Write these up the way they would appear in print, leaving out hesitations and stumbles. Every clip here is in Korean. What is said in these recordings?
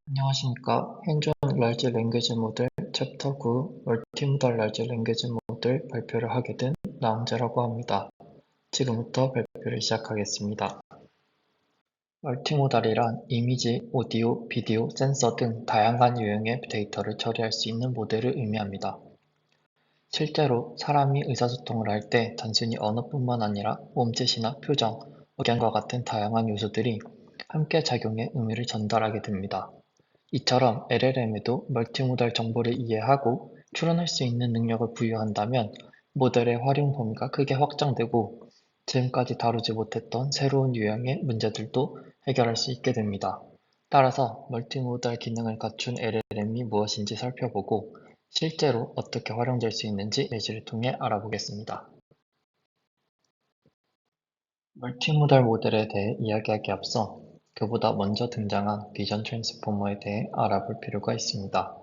안녕하십니까. 행정 large language 모델 챕터 9 멀티모달 large language 모델 발표를 하게 된 나은재라고 합니다. 지금부터 발표를 시작하겠습니다. 멀티모달이란 이미지, 오디오, 비디오, 센서 등 다양한 유형의 데이터를 처리할 수 있는 모델을 의미합니다. 실제로 사람이 의사소통을 할 때 단순히 언어뿐만 아니라 몸짓이나 표정, 억양과 같은 다양한 요소들이 함께 작용해 의미를 전달하게 됩니다. 이처럼 LLM에도 멀티모달 정보를 이해하고 추론할 수 있는 능력을 부여한다면 모델의 활용 범위가 크게 확장되고 지금까지 다루지 못했던 새로운 유형의 문제들도 해결할 수 있게 됩니다. 따라서 멀티모달 기능을 갖춘 LLM이 무엇인지 살펴보고 실제로 어떻게 활용될 수 있는지 예시를 통해 알아보겠습니다. 멀티모달 모델에 대해 이야기하기 앞서 그보다 먼저 등장한 비전 트랜스포머에 대해 알아볼 필요가 있습니다.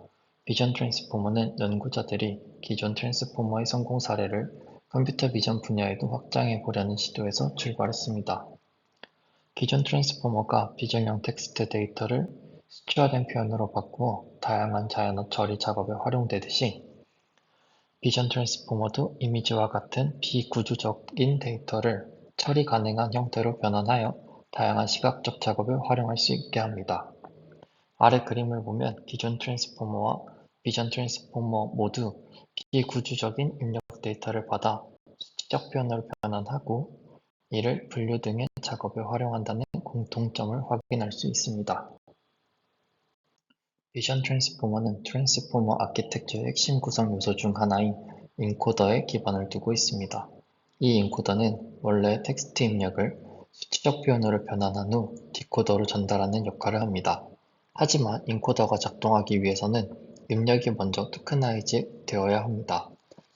비전 트랜스포머는 연구자들이 기존 트랜스포머의 성공 사례를 컴퓨터 비전 분야에도 확장해 보려는 시도에서 출발했습니다. 기존 트랜스포머가 비전형 텍스트 데이터를 수치화된 표현으로 바꾸어 다양한 자연어 처리 작업에 활용되듯이 비전 트랜스포머도 이미지와 같은 비구조적인 데이터를 처리 가능한 형태로 변환하여 다양한 시각적 작업에 활용할 수 있게 합니다. 아래 그림을 보면 기존 트랜스포머와 비전 트랜스포머 모두 비구조적인 입력 데이터를 받아 수치적 표현으로 변환하고 이를 분류 등의 작업에 활용한다는 공통점을 확인할 수 있습니다. 비전 트랜스포머는 트랜스포머 아키텍처의 핵심 구성 요소 중 하나인 인코더에 기반을 두고 있습니다. 이 인코더는 원래 텍스트 입력을 수치적 표현으로 변환한 후 디코더로 전달하는 역할을 합니다. 하지만 인코더가 작동하기 위해서는 입력이 먼저 토크나이즈 되어야 합니다.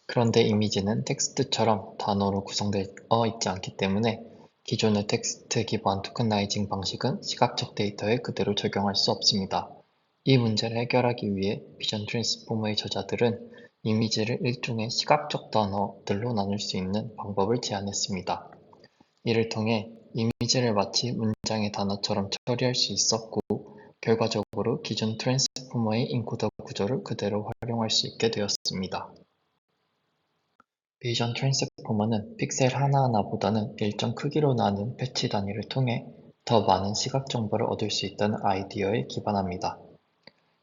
그런데 이미지는 텍스트처럼 단어로 구성되어 있지 않기 때문에 기존의 텍스트 기반 토크나이징 방식은 시각적 데이터에 그대로 적용할 수 없습니다. 이 문제를 해결하기 위해 비전 트랜스포머의 저자들은 이미지를 일종의 시각적 단어들로 나눌 수 있는 방법을 제안했습니다. 이를 통해 이미지를 마치 문장의 단어처럼 처리할 수 있었고, 결과적으로 기존 트랜스포머의 인코더 구조를 그대로 활용할 수 있게 되었습니다. 비전 트랜스포머는 픽셀 하나하나보다는 일정 크기로 나눈 패치 단위를 통해 더 많은 시각 정보를 얻을 수 있다는 아이디어에 기반합니다.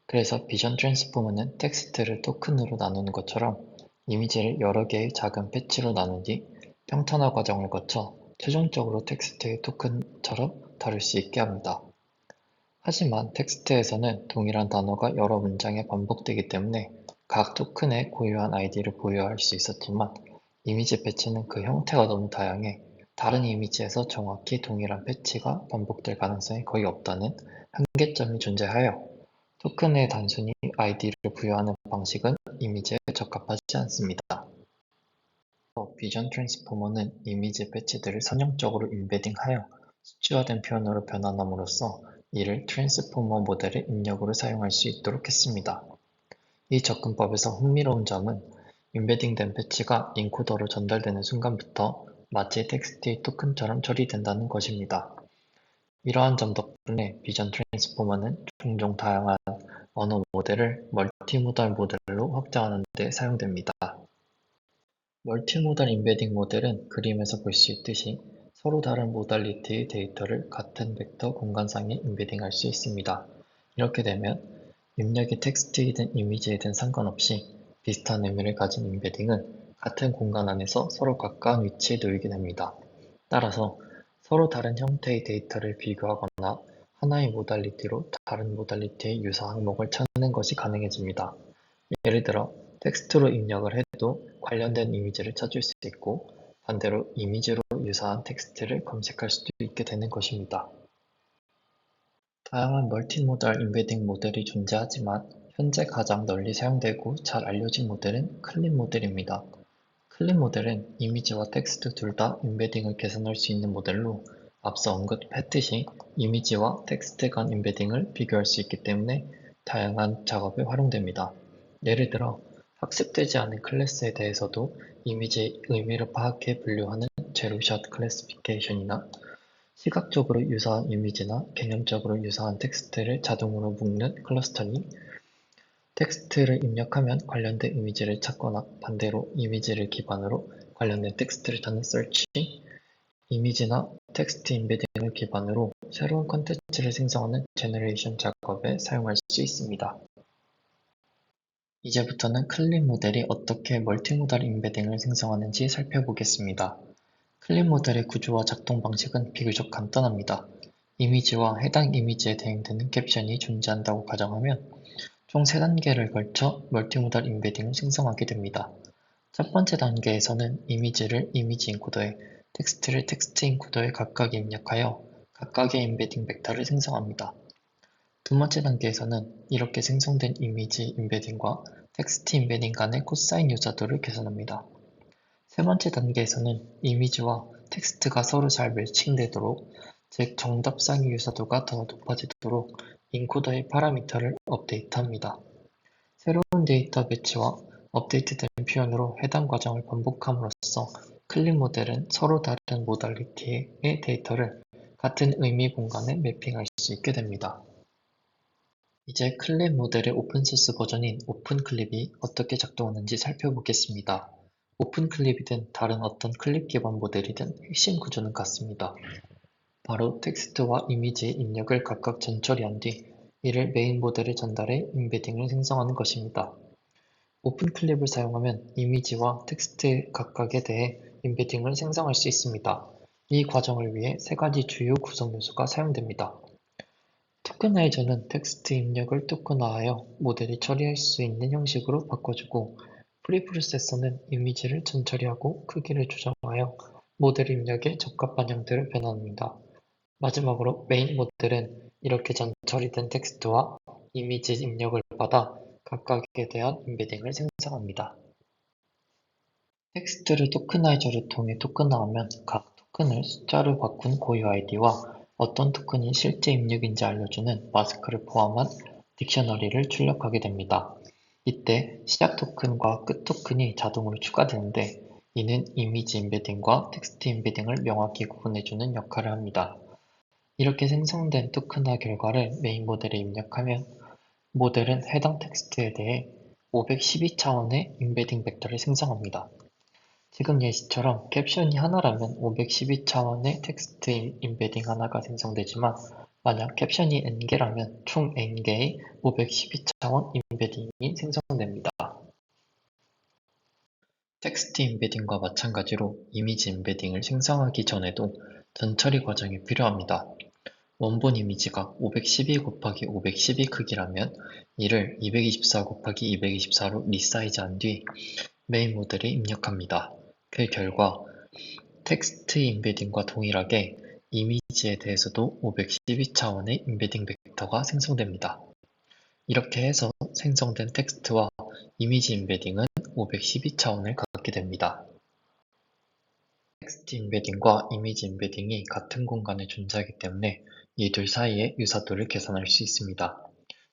그래서 비전 트랜스포머는 텍스트를 토큰으로 나누는 것처럼 이미지를 여러 개의 작은 패치로 나눈 뒤 평탄화 과정을 거쳐 최종적으로 텍스트의 토큰처럼 다룰 수 있게 합니다. 하지만 텍스트에서는 동일한 단어가 여러 문장에 반복되기 때문에 각 토큰에 고유한 아이디를 보유할 수 있었지만 이미지 패치는 그 형태가 너무 다양해 다른 이미지에서 정확히 동일한 패치가 반복될 가능성이 거의 없다는 한계점이 존재하여 토큰에 단순히 아이디를 부여하는 방식은 이미지에 적합하지 않습니다. 비전 트랜스포머는 이미지 패치들을 선형적으로 임베딩하여 수치화된 표현으로 변환함으로써 이를 트랜스포머 모델의 입력으로 사용할 수 있도록 했습니다. 이 접근법에서 흥미로운 점은 임베딩된 패치가 인코더로 전달되는 순간부터 마치 텍스트의 토큰처럼 처리된다는 것입니다. 이러한 점 덕분에 비전 트랜스포머는 종종 다양한 언어 모델을 멀티모달 모델로 확장하는 데 사용됩니다. 멀티모달 임베딩 모델은 그림에서 볼 수 있듯이 서로 다른 모달리티의 데이터를 같은 벡터 공간상에 임베딩할 수 있습니다. 이렇게 되면 입력이 텍스트이든 이미지이든 상관없이 비슷한 의미를 가진 임베딩은 같은 공간 안에서 서로 가까운 위치에 놓이게 됩니다. 따라서 서로 다른 형태의 데이터를 비교하거나 하나의 모달리티로 다른 모달리티의 유사 항목을 찾는 것이 가능해집니다. 예를 들어 텍스트로 입력을 해도 관련된 이미지를 찾을 수 있고 반대로 이미지로 유사한 텍스트를 검색할 수도 있게 되는 것입니다. 다양한 멀티모달 임베딩 모델이 존재하지만 현재 가장 널리 사용되고 잘 알려진 모델은 클립 모델입니다. 클립 모델은 이미지와 텍스트 둘 다 임베딩을 개선할 수 있는 모델로 앞서 언급했듯이 이미지와 텍스트 간 임베딩을 비교할 수 있기 때문에 다양한 작업에 활용됩니다. 예를 들어 학습되지 않은 클래스에 대해서도 이미지의 의미를 파악해 분류하는 제로샷 클래시피케이션이나 시각적으로 유사한 이미지나 개념적으로 유사한 텍스트를 자동으로 묶는 클러스터링, 텍스트를 입력하면 관련된 이미지를 찾거나 반대로 이미지를 기반으로 관련된 텍스트를 찾는 서치, 이미지나 텍스트 임베딩을 기반으로 새로운 콘텐츠를 생성하는 제너레이션 작업에 사용할 수 있습니다. 이제부터는 클립 모델이 어떻게 멀티모달 임베딩을 생성하는지 살펴보겠습니다. 클립 모델의 구조와 작동 방식은 비교적 간단합니다. 이미지와 해당 이미지에 대응되는 캡션이 존재한다고 가정하면 총 3단계를 걸쳐 멀티모달 임베딩을 생성하게 됩니다. 첫 번째 단계에서는 이미지를 이미지 인코더에, 텍스트를 텍스트 인코더에 각각 입력하여 각각의 임베딩 벡터를 생성합니다. 두 번째 단계에서는 이렇게 생성된 이미지 임베딩과 텍스트 임베딩 간의 코사인 유사도를 계산합니다. 세 번째 단계에서는 이미지와 텍스트가 서로 잘 매칭되도록, 즉 정답상의 유사도가 더 높아지도록 인코더의 파라미터를 업데이트합니다. 새로운 데이터 배치와 업데이트된 표현으로 해당 과정을 반복함으로써 클립 모델은 서로 다른 모달리티의 데이터를 같은 의미 공간에 매핑할 수 있게 됩니다. 이제 클립 모델의 오픈소스 버전인 오픈클립이 어떻게 작동하는지 살펴보겠습니다. 오픈클립이든 다른 어떤 클립 기반 모델이든 핵심 구조는 같습니다. 바로 텍스트와 이미지의 입력을 각각 전처리한 뒤 이를 메인 모델에 전달해 임베딩을 생성하는 것입니다. 오픈클립을 사용하면 이미지와 텍스트 각각에 대해 임베딩을 생성할 수 있습니다. 이 과정을 위해 3가지 주요 구성 요소가 사용됩니다. 토크나이저는 텍스트 입력을 토큰화하여 모델이 처리할 수 있는 형식으로 바꿔주고, 프리프로세서는 이미지를 전처리하고 크기를 조정하여 모델 입력에 적합한 형태로 변환합니다. 마지막으로 메인 모델은 이렇게 전처리된 텍스트와 이미지 입력을 받아 각각에 대한 임베딩을 생성합니다. 텍스트를 토크나이저를 통해 토큰화하면 각 토큰을 숫자로 바꾼 고유 아이디와 어떤 토큰이 실제 입력인지 알려주는 마스크를 포함한 딕셔너리를 출력하게 됩니다. 이때 시작 토큰과 끝 토큰이 자동으로 추가되는데, 이는 이미지 임베딩과 텍스트 임베딩을 명확히 구분해주는 역할을 합니다. 이렇게 생성된 토큰화 결과를 메인 모델에 입력하면 모델은 해당 텍스트에 대해 512차원의 임베딩 벡터를 생성합니다. 지금 예시처럼 캡션이 하나라면 512차원의 텍스트 임베딩 하나가 생성되지만, 만약 캡션이 n개라면 총 n개의 512차원 임베딩이 생성됩니다. 텍스트 임베딩과 마찬가지로 이미지 임베딩을 생성하기 전에도 전처리 과정이 필요합니다. 원본 이미지가 512 곱하기 512 크기라면 이를 224 곱하기 224로 리사이즈한 뒤 메인 모델에 입력합니다. 그 결과 텍스트 임베딩과 동일하게 이미지에 대해서도 512차원의 임베딩 벡터가 생성됩니다. 이렇게 해서 생성된 텍스트와 이미지 임베딩은 512차원을 갖게 됩니다. 텍스트 임베딩과 이미지 임베딩이 같은 공간에 존재하기 때문에 이 둘 사이의 유사도를 계산할 수 있습니다.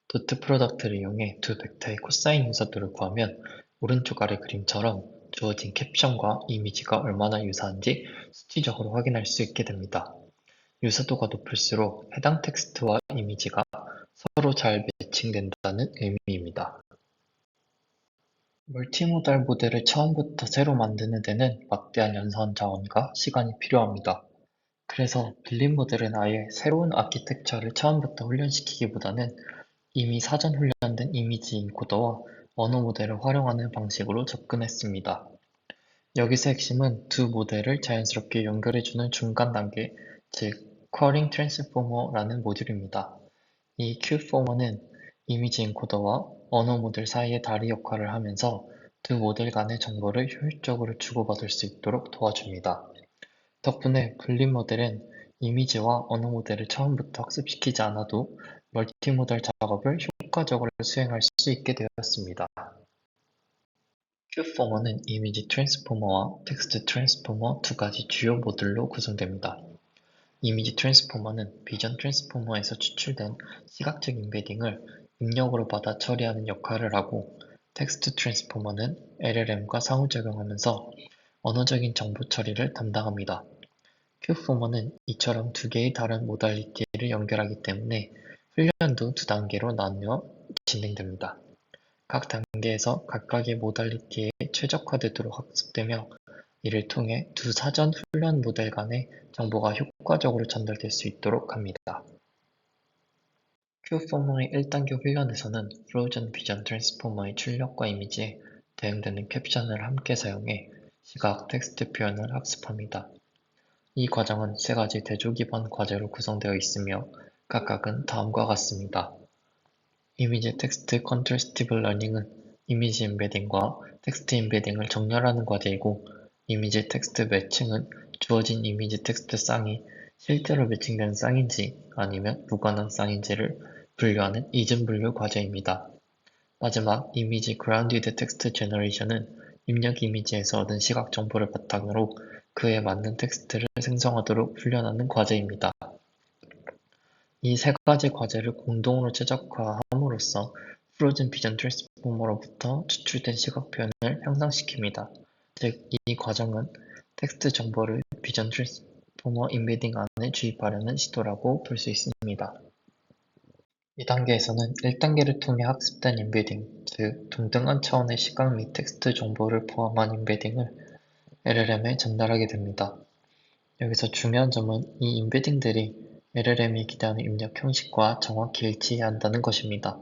도트 프로덕트를 이용해 두 벡터의 코사인 유사도를 구하면 오른쪽 아래 그림처럼 주어진 캡션과 이미지가 얼마나 유사한지 수치적으로 확인할 수 있게 됩니다. 유사도가 높을수록 해당 텍스트와 이미지가 서로 잘 매칭된다는 의미입니다. 멀티모달 모델을 처음부터 새로 만드는 데는 막대한 연산 자원과 시간이 필요합니다. 그래서 빌립 모델은 아예 새로운 아키텍처를 처음부터 훈련시키기보다는 이미 사전 훈련된 이미지 인코더와 언어 모델을 활용하는 방식으로 접근했습니다. 여기서 핵심은 두 모델을 자연스럽게 연결해주는 중간 단계, 즉 쿼링 트랜스포머라는 모듈입니다. 이 Q포머는 이미지 인코더와 언어 모델 사이의 다리 역할을 하면서 두 모델 간의 정보를 효율적으로 주고받을 수 있도록 도와줍니다. 덕분에 분립 모델은 이미지와 언어 모델을 처음부터 학습시키지 않아도 멀티모달 작업을 효과적으로 수행할 수 있게 되었습니다. Q포머는 이미지 트랜스포머와 텍스트 트랜스포머 두 가지 주요 모듈로 구성됩니다. 이미지 트랜스포머는 비전 트랜스포머에서 추출된 시각적 임베딩을 입력으로 받아 처리하는 역할을 하고, 텍스트 트랜스포머는 LLM과 상호작용하면서 언어적인 정보 처리를 담당합니다. 큐포머는 이처럼 두 개의 다른 모달리티를 연결하기 때문에 훈련도 두 단계로 나누어 진행됩니다. 각 단계에서 각각의 모달리티에 최적화되도록 학습되며 이를 통해 두 사전 훈련 모델 간의 정보가 효과적으로 전달될 수 있도록 합니다. 큐포머의 1단계 훈련에서는 프로전 비전 트랜스포머의 출력과 이미지에 대응되는 캡션을 함께 사용해 시각, 텍스트 표현을 학습합니다. 이 과정은 세 가지 대조 기반 과제로 구성되어 있으며 각각은 다음과 같습니다. 이미지 텍스트 컨트래스티브 러닝은 이미지 임베딩과 텍스트 임베딩을 정렬하는 과제이고, 이미지 텍스트 매칭은 주어진 이미지 텍스트 쌍이 실제로 매칭된 쌍인지 아니면 무관한 쌍인지를 분류하는 이중 분류 과제입니다. 마지막 이미지 그라운디드 텍스트 제너레이션은 입력 이미지에서 얻은 시각 정보를 바탕으로 그에 맞는 텍스트를 생성하도록 훈련하는 과제입니다. 이 세 가지 과제를 공동으로 최적화함으로써 프로즌 비전 트랜스포머로부터 추출된 시각 표현을 향상시킵니다. 즉, 이 과정은 텍스트 정보를 비전 트랜스포머 임베딩 안에 주입하려는 시도라고 볼 수 있습니다. 이 단계에서는 1단계를 통해 학습된 임베딩, 즉 동등한 차원의 시각 및 텍스트 정보를 포함한 임베딩을 LLM에 전달하게 됩니다. 여기서 중요한 점은 이 임베딩들이 LLM이 기대하는 입력 형식과 정확히 일치해야 한다는 것입니다.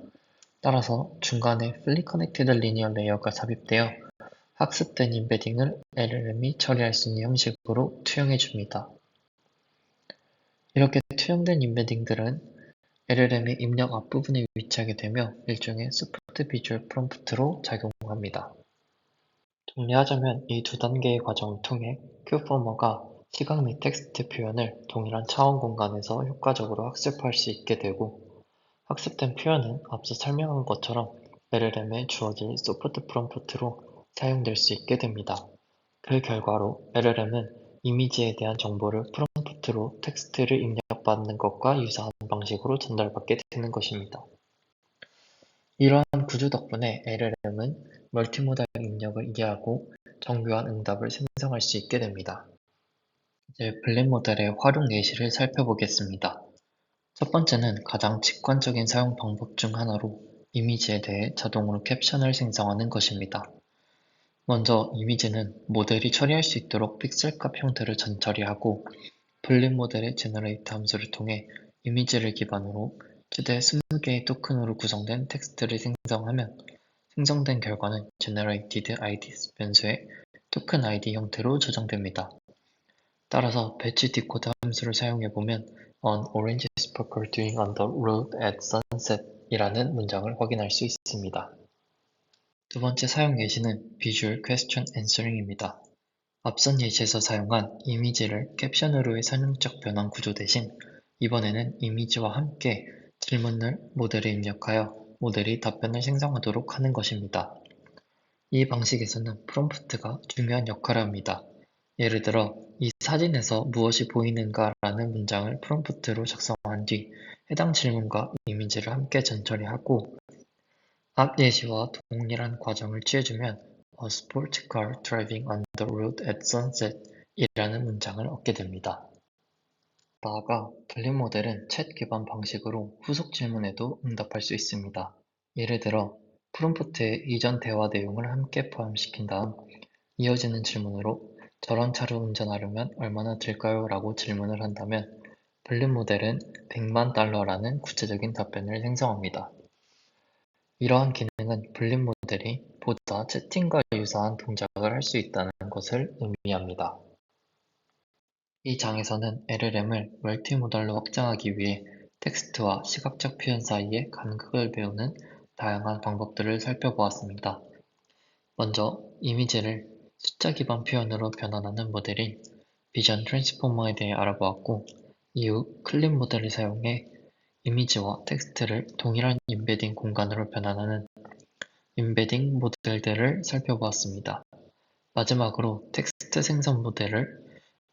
따라서 중간에 Fully Connected Linear Layer가 삽입되어 학습된 임베딩을 LLM이 처리할 수 있는 형식으로 투영해줍니다. 이렇게 투영된 임베딩들은 LLM의 입력 앞부분에 위치하게 되며 일종의 소프트 비주얼 프롬프트로 작용합니다. 정리하자면 이 두 단계의 과정을 통해 큐포머가 시각 및 텍스트 표현을 동일한 차원 공간에서 효과적으로 학습할 수 있게 되고, 학습된 표현은 앞서 설명한 것처럼 LLM에 주어질 소프트 프롬프트로 사용될 수 있게 됩니다. 그 결과로 LLM은 이미지에 대한 정보를 프롬프트로 텍스트를 입력받는 것과 유사한 방식으로 전달받게 되는 것입니다. 이러한 구조 덕분에 LLM은 멀티모달 입력을 이해하고 정교한 응답을 생성할 수 있게 됩니다. 이제 블랙 모델의 활용 예시를 살펴보겠습니다. 첫 번째는 가장 직관적인 사용 방법 중 하나로 이미지에 대해 자동으로 캡션을 생성하는 것입니다. 먼저 이미지는 모델이 처리할 수 있도록 픽셀값 형태를 전처리하고 블랙 모델의 제너레이트 함수를 통해 이미지를 기반으로 최대 20개의 토큰으로 구성된 텍스트를 생성하면 생성된 결과는 Generated IDs 변수의 토큰 ID 형태로 저장됩니다. 따라서 배치 디코드 함수를 사용해보면 An orange sparkle doing on the road at sunset 이라는 문장을 확인할 수 있습니다. 두 번째 사용 예시는 Visual Question Answering입니다. 앞선 예시에서 사용한 이미지를 캡션으로의 선형적 변환 구조 대신 이번에는 이미지와 함께 질문을 모델에 입력하여 모델이 답변을 생성하도록 하는 것입니다. 이 방식에서는 프롬프트가 중요한 역할을 합니다. 예를 들어 이 사진에서 무엇이 보이는가 라는 문장을 프롬프트로 작성한 뒤 해당 질문과 이미지를 함께 전처리하고 앞 예시와 동일한 과정을 취해주면 A sport car driving on the road at sunset 이라는 문장을 얻게 됩니다. 나아가 블랙 모델은 챗 기반 방식으로 후속 질문에도 응답할 수 있습니다. 예를 들어 프롬프트에 이전 대화 내용을 함께 포함시킨 다음 이어지는 질문으로 저런 차를 운전하려면 얼마나 들까요? 라고 질문을 한다면 블랙 모델은 100만 달러라는 구체적인 답변을 생성합니다. 이러한 기능은 블랙 모델이 보다 채팅과 유사한 동작을 할 수 있다는 것을 의미합니다. 이 장에서는 LLM을 멀티모달로 확장하기 위해 텍스트와 시각적 표현 사이의 간극을 배우는 다양한 방법들을 살펴보았습니다. 먼저 이미지를 숫자 기반 표현으로 변환하는 모델인 비전 트랜스포머에 대해 알아보았고, 이후 클립 모델을 사용해 이미지와 텍스트를 동일한 임베딩 공간으로 변환하는 임베딩 모델들을 살펴보았습니다. 마지막으로 텍스트 생성 모델을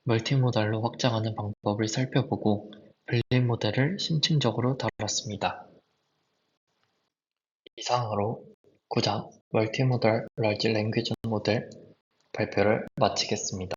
멀티모달로 확장하는 방법을 살펴보고 블랙 모델을 심층적으로 다뤘습니다. 이상으로 9장 멀티모달 라지 랭귀지 모델 발표를 마치겠습니다.